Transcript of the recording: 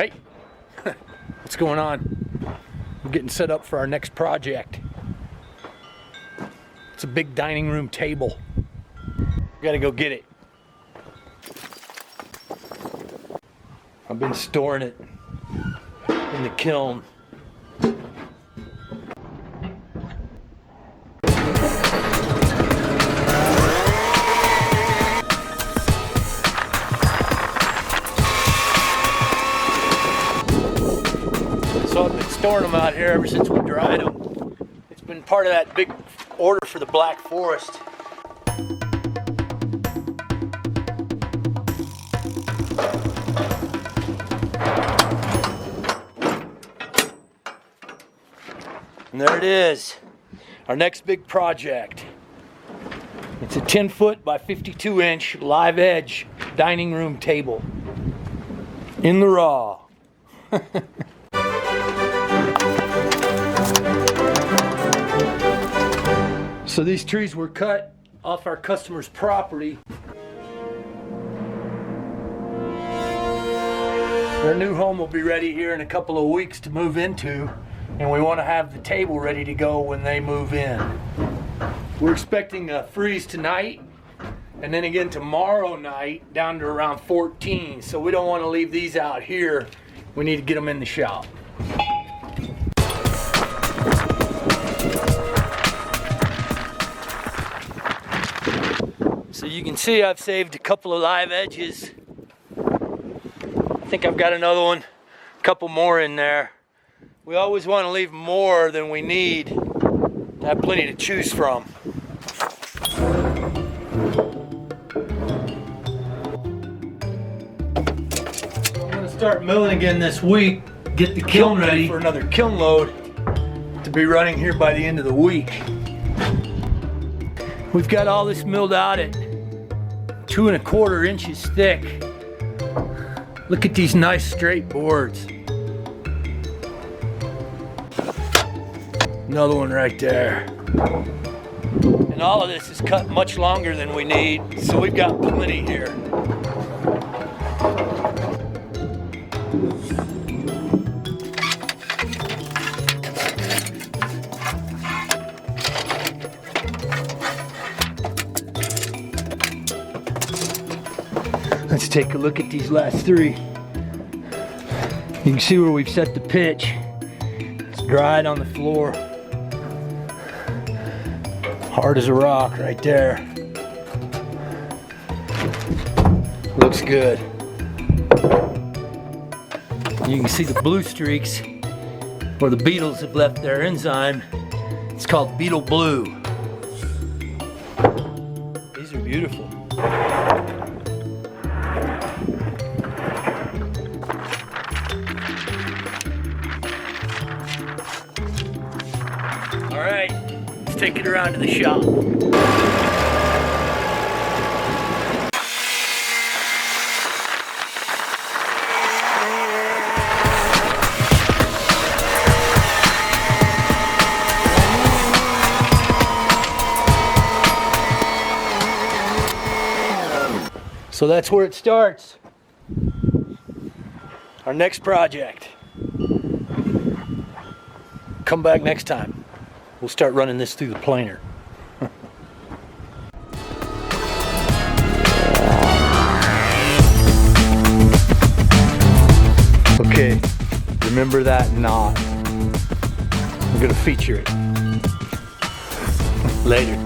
Hey, what's going on? We're getting set up for our next project. It's a big dining room table. We gotta go get it. I've been storing it in the kiln. So I've been storing them out here ever since we dried them. It's been part of that big order for the Black Forest. And there it is, our next big project. It's a 10-foot by 52-inch live edge dining room table in the raw. So these trees were cut off our customer's property. Their new home will be ready here in a couple of weeks to move into, and we want to have the table ready to go when they move in. We're expecting a freeze tonight, and then again tomorrow night down to around 14, so we don't want to leave these out here. We need to get them in the shop. So you can see I've saved a couple of live edges. I think I've got another one, a couple more in there. We always want to leave more than we need to have plenty to choose from. I'm going to start milling again this week, get the kiln ready for another kiln load to be running here by the end of the week. We've got all this milled out at 2 1/4 inches thick. Look at these nice straight boards. Another one right there. And all of this is cut much longer than we need, so we've got plenty here. Let's take a look at these last three. You can see where we've set the pitch. It's dried on the floor. Hard as a rock right there. Looks good. You can see the blue streaks where the beetles have left their enzyme. It's called beetle blue. These are beautiful. All right, let's take it around to the shop. So that's where it starts. Our next project. Come back next time. We'll start running this through the planer. Okay, remember that knot. We're gonna feature it. Later.